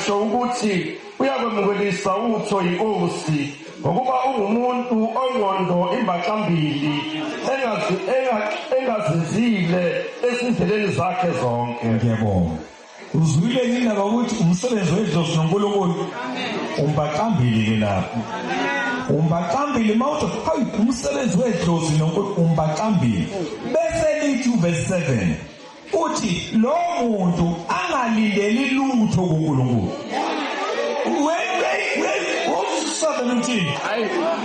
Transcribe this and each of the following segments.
ngisho ukuthi uyakwemukelisa utho inkosi ngokuba ungumuntu ongqondo imbaqambili engazizile esindleleni zakhe zonke. Ngiyabonga. Uzwile indaba ukuthi umsebenzi wedlozi noNkulunkulu umbaqambili ke lapho. Umbaqambili mawuthi hayi umsebenzi wedlozi noNkulunkulu umbaqambili. Bese lithi verse 7 uthi lo muntu angalindeli lutho kuNkulunkulu.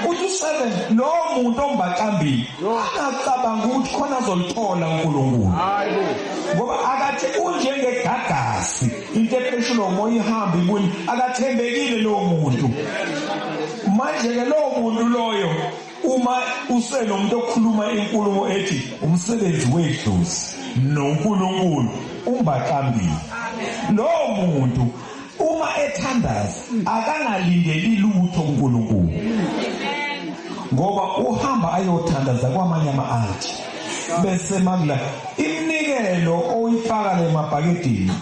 Uthi 7 lo muntu ombaqambili angacabanga ukuthi khona azolithola uNkulunkulu. Ngoba akathi unjengegagasi into epheshula umoya ihamba ibuni akathembekile lo muntu. Manje ke lo muntu loyo uma usenomuntu okhuluma inkulumo ethi umsebenzi wedlozi noNkulunkulu umbaqambili, lo muntu uma ethandaza akangalindeli lutho kuNkulunkulu, ngoba uhamba ayothandaza kwamanye ama-altar. Bese magla iminikelo oyifaka le mabhakedeni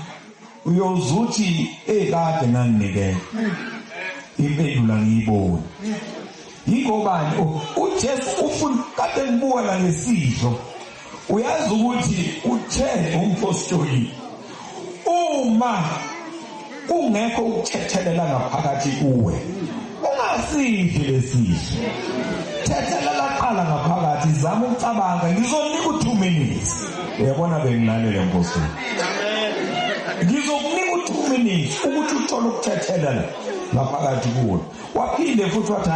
uyozuthi ekade nganinikela impendula ngiyibona. Yingobani uJesu ufuna kade ngibuka la ngesidlo. Uyazi ukuthi uthe umpostoli uma ungekho ukuthethelela ngaphakathi kuwe ungasidli lesidlo. Thethelela qala ngaphakathi, zama ukucabanga, ngizonika u2 minutes. Uyabona bengilalele mpostoli. Ngizokunika u2 minutes ukuthi uthole ukuthethelela ngaphakathi kuwe. Waphinde futhi wathi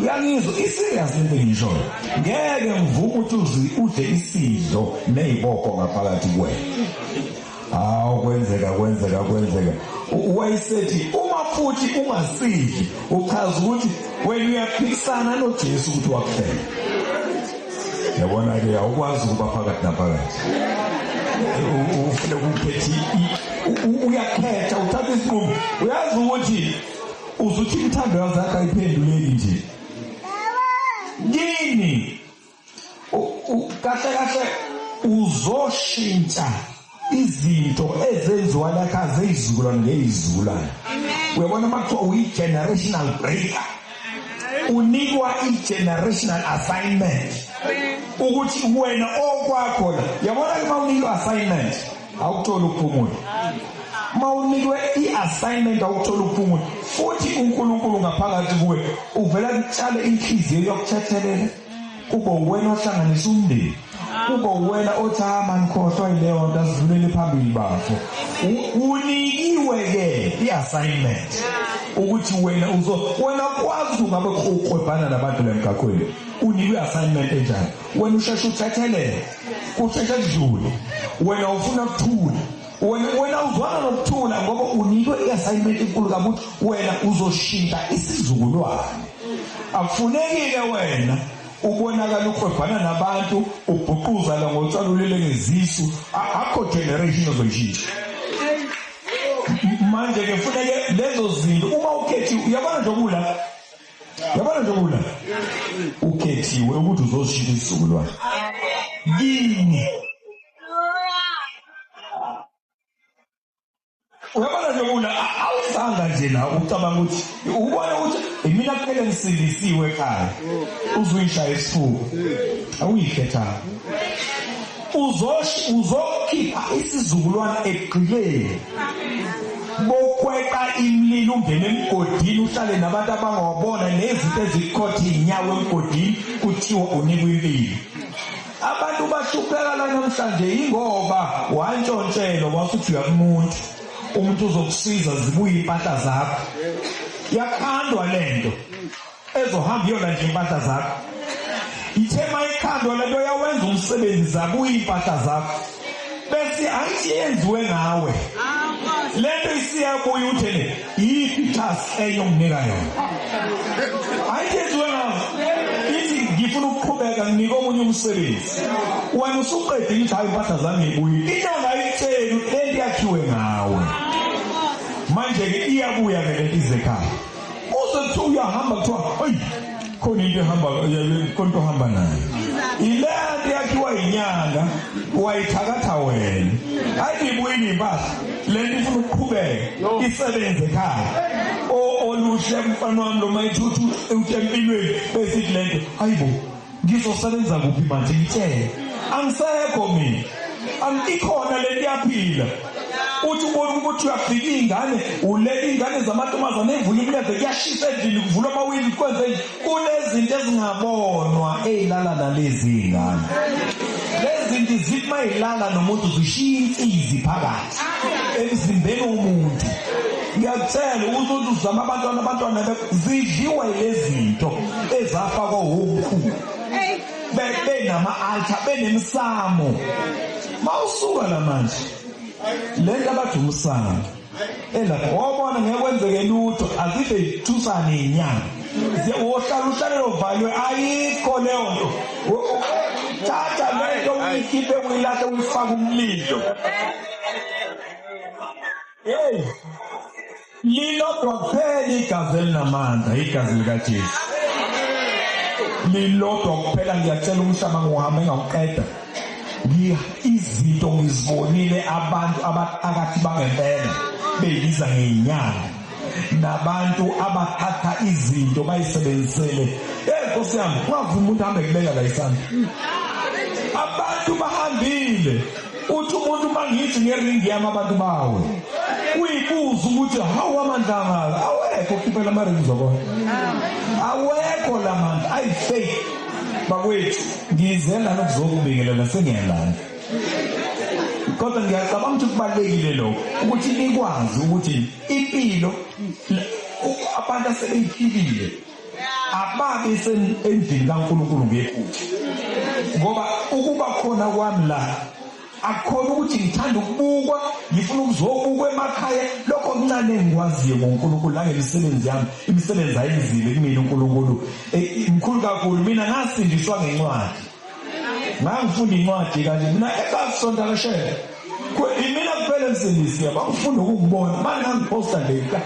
uyangizwa iserious lento ngishoyo. Ngeke ngivume ukuthi udle isidlo nezibopho ngaphakathi kuwe. Kwenzeka. Wayesethi uma futhi ungasidli uchaza ukuthi wena uyaphikisana noJesu ukuthi wakufela. Yabona ke awukwazi ukuba phakathi naphakathi. Ufuna ukuphethe uyakhetha uthatha isinqumo. Uyazi ukuthi uzuthi imithando yakho ayiphenduleki nje. Yini? Kahle uzoshintsha izinto ezenziwa lakha zeyizukulwane ngeyizukulwane. Uyabona makuthiwa uyi-generational breaker, unikwa i-generational assignment ukuthi wena okwakho la. Yabona uma unikwa assignment awutholi ukuphumula. Uma unikwe i-assignment awutholi ukuphumula. Futhi uNkulunkulu ngaphakathi kuwe uvela kutshale inhliziyo yokuthethelela. Kube wena ohlanganisa umndeni. Kube wena othi mani khohlwa yileyo nto azidlulele phambili bafo. Unikiwe ke i-assignment ukuthi wena kwazi ungabe uqhwebhana nabantu lemgaqweni. Unikwe i-assignment enjani. Wena usheshe uthethelele, usheshe kudlule. Wena ufuna ukuthula. Wena uzwana nokuthula ngoba unikwe i-assignment enkulu kabuthi wena uzoshintsha isizukulwane. Akufunekile wena ubonakala uqhwebhana nabantu ubhuquza la ngotsalulele ngezisu. Akho generation ozoyishintsha. Manje ke kufuneke lezo zinto uma ukhethiwe. Uyabona nje ukula ukhethiwe ukuthi uzoshintsha isizukulwane. Yini? Uyabona nje ukula awusanga nje la ucabanga ukuthi ubona ukuthi mina kuphela ngisindisiwe ekhaya uzuyishaya isifuba. Awuyikhethanga. Uzokhipha isizukulwane egqileni. Bokweqa imlilo ungene emgodini uhlale nabantu abangawabona nezinto ezikhotha inyawo emgodini kuthiwa unikwe impilo. Abantu bahlupheka la namhlanje ingoba wantshontshelwa wasuthi uyakumuntu. Umuntu uzokusiza zibuye impahla zakho. Yakhandwa lento ezohamba iyolanda impahla zakho. Ithema ikhandwa lento yawenza umsebenzi zabuye impahla zakho. Bese ayithi yenziwe ngawe. Lento isiyabuya uthele yiphi task eyonginika yona. Ayithi yenziwe ngawe. Ithi ngifuna ukuqhubeka nginika omunye umsebenzi. Wena usuqede ukuthi hayi impahla zami ibuye. Inyanga ayitshela ukuthi lento yakhiwe ngawe. Manje ke iyabuya ke lento izekhaya. Uzothi uyahamba kuthiwa hayi khona into ehamba konto hamba nayo. Ilento yakhiwa inyanga wayithakatha wena. Hayi ibuyini impahla. lento ifuna ukuqhubeka isebenze ekhaya oluhle mfana wami lo mayithuthu empilweni besithi lento hayibo ngizosebenza kuphi manje ngitshela angisekho mina angikhona lento yaphila uthi ubona ukuthi uyafika ingane ulela ingane zamantombazane evula imleve kuyashisa endlini kuvula amawindi kwenze kunezinto ezingabonwa ezilala nalezi ingane lezi zinto zithi mayilala nomuntu zishiya insizi phakathi emzimbeni womuntu ngiyakutshela ukuthi uzama abantwana zidliwa lezi zinto ezafakwa omkhulu benama-altar benemsamo mawusuka la manje lento abathi umsamo elapho wabona ngeke kwenzeke lutho azibe ithusane inyanga uhlale lovalwe ayikho leyo nto thatha lento uyikhiphe uyilahle uyifake umlilo lilodwa kuphela igazi elinamandla igazi likaJesu lilodwa kuphela ngiyatshela umhlaba ngohambe ngawuqeda izinto ngizibonile abantu abaqakathi bangempela beyibiza ngeinyanga nabantu abathatha izinto bayisebenzisele Nkosi yami ungavuma umuntu ahambe kubeka la isandla abantu bahambile uthi umuntu mangithi ngeringi yami abantu bawe uyibuza ukuthi hawu amandla ngala awekho khiphela amaringi zobona awekho la mandla ayifaith bakwethu ngizela nokuzokubikelela sengiyalanda kodwa ngiyacabanga ukuthi kubalekile lokho ukuthi nikwazi ukuthi impilo abantu asebeyiphilile ababe endlini kaNkulunkulu ngephutha ngoba ukuba khona kwami la akukhona ukuthi ngithanda ukubukwa ngifuna ukuzobukwa emakhaya lokho kuncane engikwaziyo ngoNkulunkulu la ngemisebenzi yami imisebenzi ayizile kumina uNkulunkulu imkhulu kakhulu mina ngasindiswa ngencwadi ngangifunda incwadi kanje mina ekasonto lashela mina kuphela emsindisi yaba ngifunda ukubona manje ngiposta leka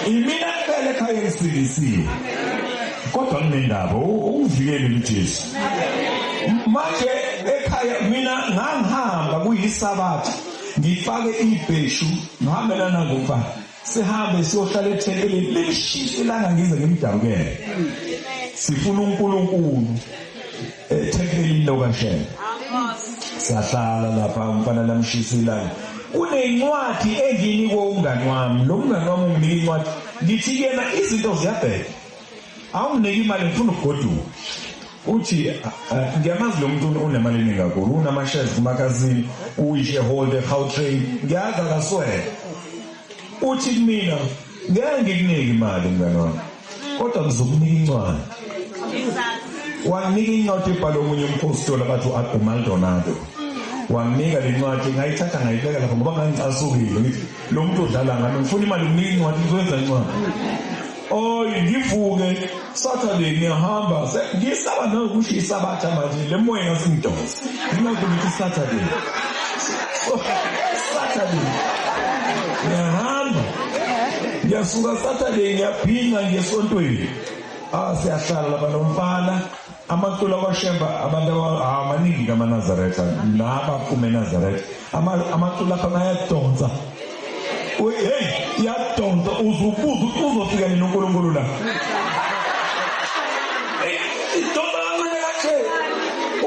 imina kuphela ekhaya emsindisiwe kodwa kunendaba uvikele uJesu manje ekhaya mina ngangihamba kuyisabatha ngifake ibheshu ngihambelana ngomfana sihambe siyohlala ethempelini lishisa ilanga ngize ngimdabukele sifuna uNkulunkulu ethempelini lokaShembe siyahlala lapha umfana lamshisa ilanga kunencwadi enginikwe umngani wami lo mngani wami unginika incwadi ngithi yena izinto ziyabheka awunginiki imali ngifuna ukugoduka uthi ngiyamazi lo muntu unemali eningi kakhulu unama-shares kumakazini uyi-shareholder Gautrain ngiyazi akaswele uthi kumina ngeke ngikunike imali mngani wami kodwa ngizokunika incwadi wanginika incwadi ebhalwe omunye umphostoli abathi uMaldonado wanginika le ncwadi ngayithatha ngayibeka lapho ngoba ngangicasukile ngithi lo muntu odlala ngami ngifuna imali ukunika incwadi ngizokwenza incwadi ngivuke Saturday ngiyahamba ngisaba nokusho isabatha manje le moya ngasingidonsa nginokuthi Saturday ngiyahamba ngiyasuka Saturday ngiyaphinga ngesontweni siyahlala lapha nomfana amantula kwaShemba abantu amaningi kaManazaretha laba kume Nazareth amantula lapha ayadonsa hey yadonsa uzubuza ukuthi uzofika nini uNkulunkulu la idonsa kancane kahle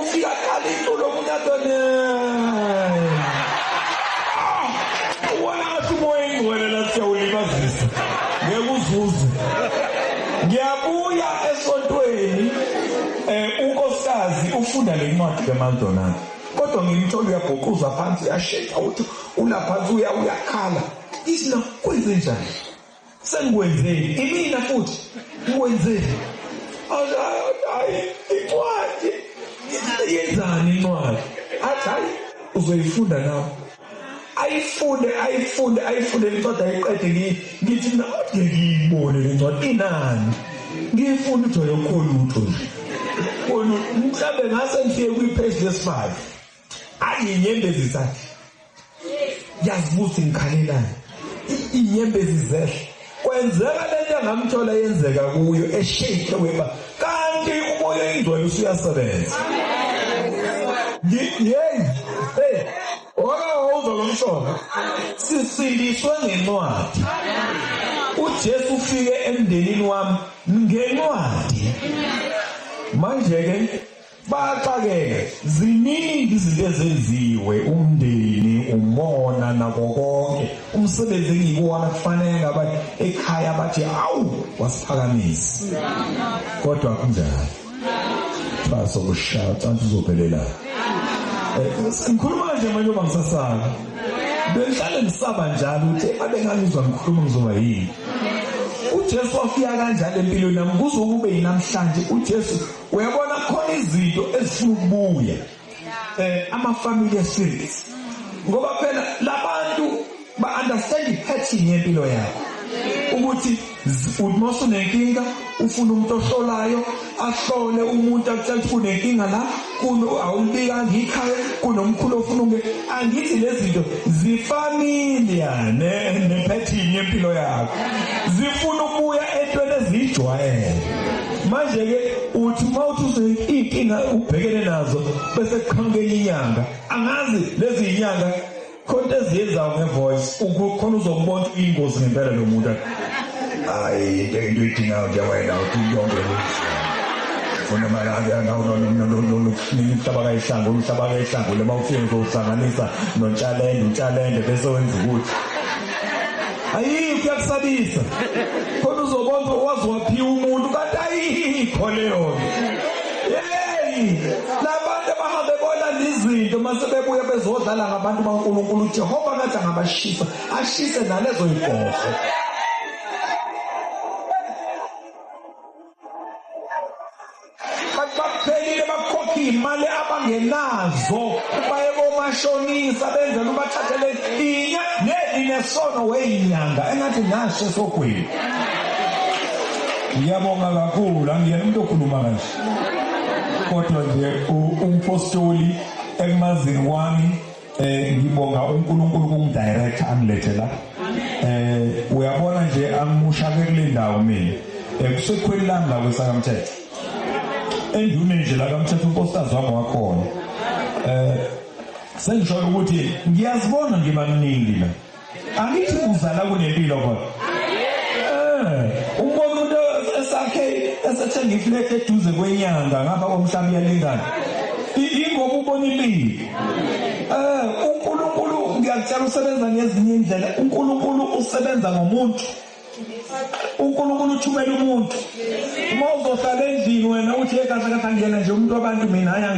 ufika kali intulo kunyatone wona ngathi umoya ingcwele la siyawulibazisa ngeke uzuze ngiyabuya esontweni unkosikazi ufunda le ncwadi kaMaldonado kodwa ngimthola uyabhuquza phansi uyasheka uthi ulaphansi uyakhala isina kwenze njani sengikwenzeni imina futhi ngikwenzeni hayi incwadi yenzani incwadi hayi uzoyifunda nawe ayifunde incwadi ayiqede ngithi nathi ngiyibone le ncwadi inani ngifuna ukuthi ayokholwa utho nje bona mhlambe ngase ngifike kwi-page lesi-5 ayinyembezi zakhe yazibuza ngikhalelana inyembezi zehle kwenzeka lento angamthola yenzeka kuyo eshake weba kanti umoya ingcwele usuyasebenza yeyi ngomshoko sisindiswe ngencwadi. uJesu ufike emndenini wami ngencwadi. Manje ke baxakeke ziningi izinto ezenziwe umndeni umona nako konke umsebenzi engikuwona kufanele ngaba ekhaya bathi awu wasiphakamisa kodwa kunjani baso kushaya kanti uzophelela. Ngikhuluma nje manje ngoba ngisasala bengihlale ngisaba njalo ukuthi abengangizwa ngikhuluma ngizoba yini. uJesu wafika kanjalo empilweni nami kuzokube yinamhlanje. uJesu uyabona khona izinto ezifuna ukubuya ama-family series ngoba phela labantu ba-understand i-pattern yempilo yakho ukuthi uthi unenkinga ufuna umuntu ohlolayo ahlole umuntu akutshela ukuthi unenkinga la awulibika ngikhaya kunomkhulu ofuna angithi lezi zinto zifamiliar ne-pattern yempilo yakho zifuna ukubuya entweni eziyijwayele. Manje-ke uthi uma uthi iy'nkinga ubhekene nazo bese kuqhamukenye inyanga angazi lezi inyanga khona eziyenzayo ngevoice khona uzokubona ukuthi iy'ngozi ngempela lo muntu hayi into edingayo nje wena uthi yonke funa malanga umhlaba kayihlangu lema ufike uzohlanganisa utshalende bese wenza ukuthi ayikho kuyakusabisa khona uzobona wazi waphiwa umuntu kanti ayikho leyo. Labantu abahambe bona izinto mase bebuya bezodlala ngabantu baNkulunkulu uJehova ngathi angabashisa ashise nalezo inkosi. Baphelile bakhokha imali abangenazo baye komashonisa benzela ubathathele nesono weyinyanga engathi nashe sogwini. Ngiyabonga kakhulu angiyena umuntu okhuluma kanje kodwa nje umpostoli ekumazini wami ngibonga uNkulunkulu kungidirect angilethe la. Uyabona nje angimushake kule ndawo mina kusekhweli lami la kwesakamthetho endune nje la kaMthetho umposters wami wakhona. Sengisho ukuthi ngiyazibona ngibamningi la angithi uzala kunempilo kodwa umbona umuntu esakhe esethenga iflat eduze kwenyanga ngapha komhlaba iyalingana ingoba ubona impilo. uNkulunkulu ngiyakutshela usebenza ngezinye indlela. uNkulunkulu usebenza ngomuntu. uNkulunkulu uthumela umuntu. Uma uzohlala endlini wena uthi ekhaya ngena nje umuntu wabantu mina